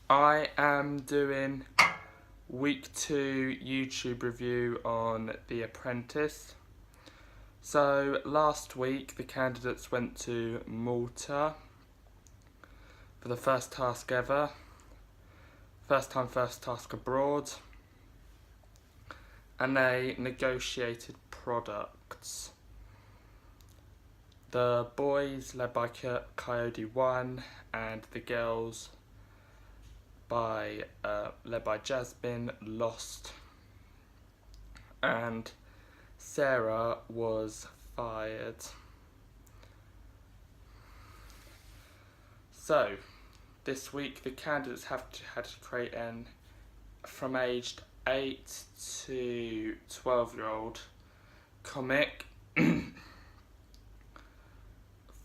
I am doing week 2 YouTube review on The Apprentice. So last week the candidates went to Malta for the first task ever. First time, first task abroad. And they negotiated products. The boys led by Coyote won, and the girls led by Jasmine lost, and Sarah was fired. So this week the candidates had to create from aged 8 to 12-year-old comic.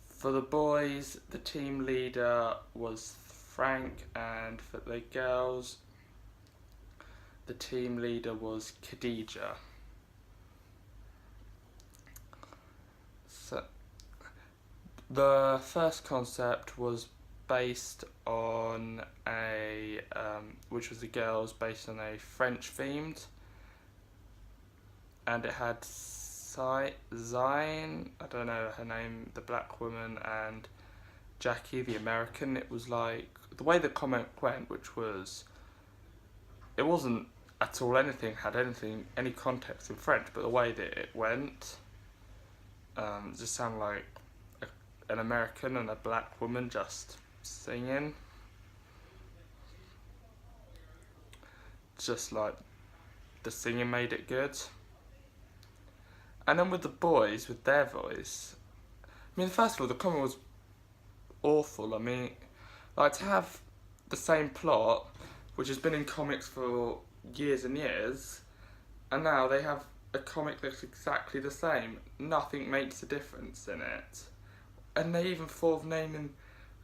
For the boys, the team leader was Frank, and for the girls, the team leader was Khadija. So the first concept was based on which was the girls, based on a French themed, and it had Zayn, I don't know her name, the black woman, and Jackie, the American. It was like, the way the comic went, which was, it wasn't at all any context in French, but the way that it went, just sounded like an American and a black woman just singing. Just like the singing made it good. And then with the boys, with their voice, I mean, first of all, the comic was awful. I mean, like, to have the same plot, which has been in comics for years and years, and now they have a comic that's exactly the same. Nothing makes a difference in it. And they even thought of naming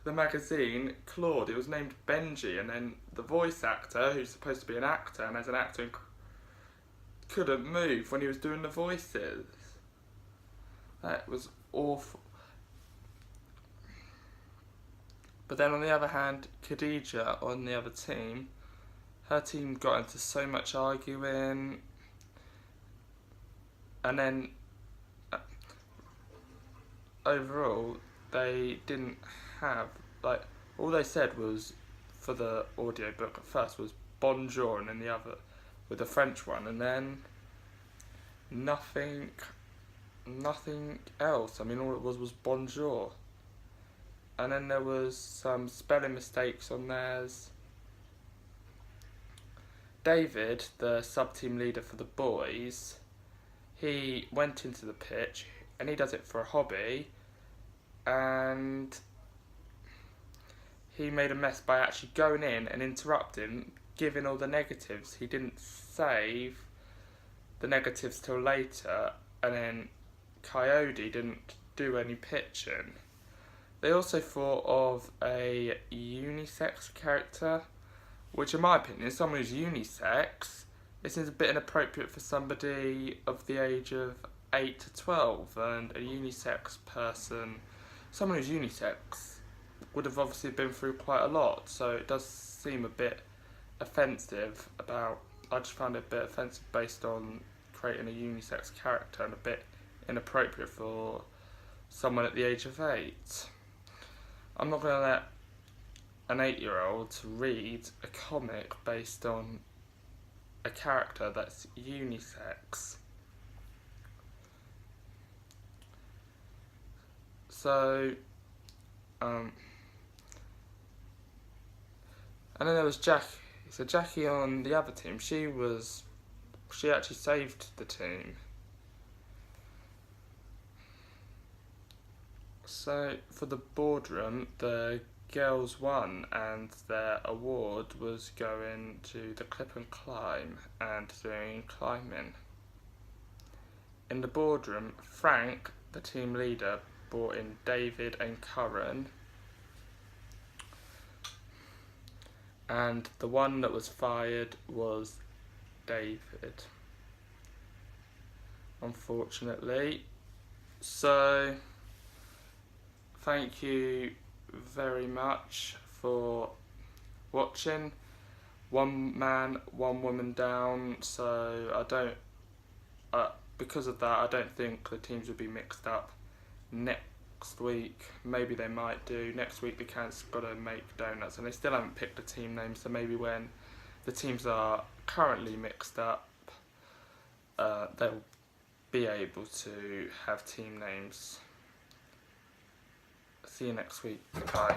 the magazine Claude. It was named Benji, and then the voice actor, who's supposed to be an actor, and as an actor couldn't move when he was doing the voices. That was awful. But then on the other hand, Khadija on the other team, her team got into so much arguing, and then overall they didn't have, like, all they said was, for the audiobook at first, was bonjour, and then the other with the French one, and then nothing else. I mean, all it was bonjour. And then there was some spelling mistakes on theirs. David, the sub-team leader for the boys, he went into the pitch, and he does it for a hobby, and he made a mess by actually going in and interrupting, giving all the negatives. He didn't save the negatives till later, and then Coyote didn't do any pitching. They also thought of a unisex character, which in my opinion, someone who's unisex, it seems a bit inappropriate for somebody of the age of 8 to 12, and a unisex person, someone who's unisex, would have obviously been through quite a lot, so it does seem a bit offensive I just found it a bit offensive based on creating a unisex character, and a bit inappropriate for someone at the age of 8. I'm not going to let an 8-year-old read a comic based on a character that's unisex. So, and then there was Jackie. So Jackie on the other team, she actually saved the team. So for the boardroom, the girls won, and their award was going to the Clip and Climb and doing climbing. In the boardroom, Frank, the team leader, brought in David and Curran, and the one that was fired was David, unfortunately. So thank you very much for watching. One man, one woman down, so I don't. Because of that, I don't think the teams will be mixed up next week. Maybe they might do. Next week, the Cans got to make doughnuts, and they still haven't picked a team name. So maybe when the teams are currently mixed up, they'll be able to have team names. See you next week. Bye.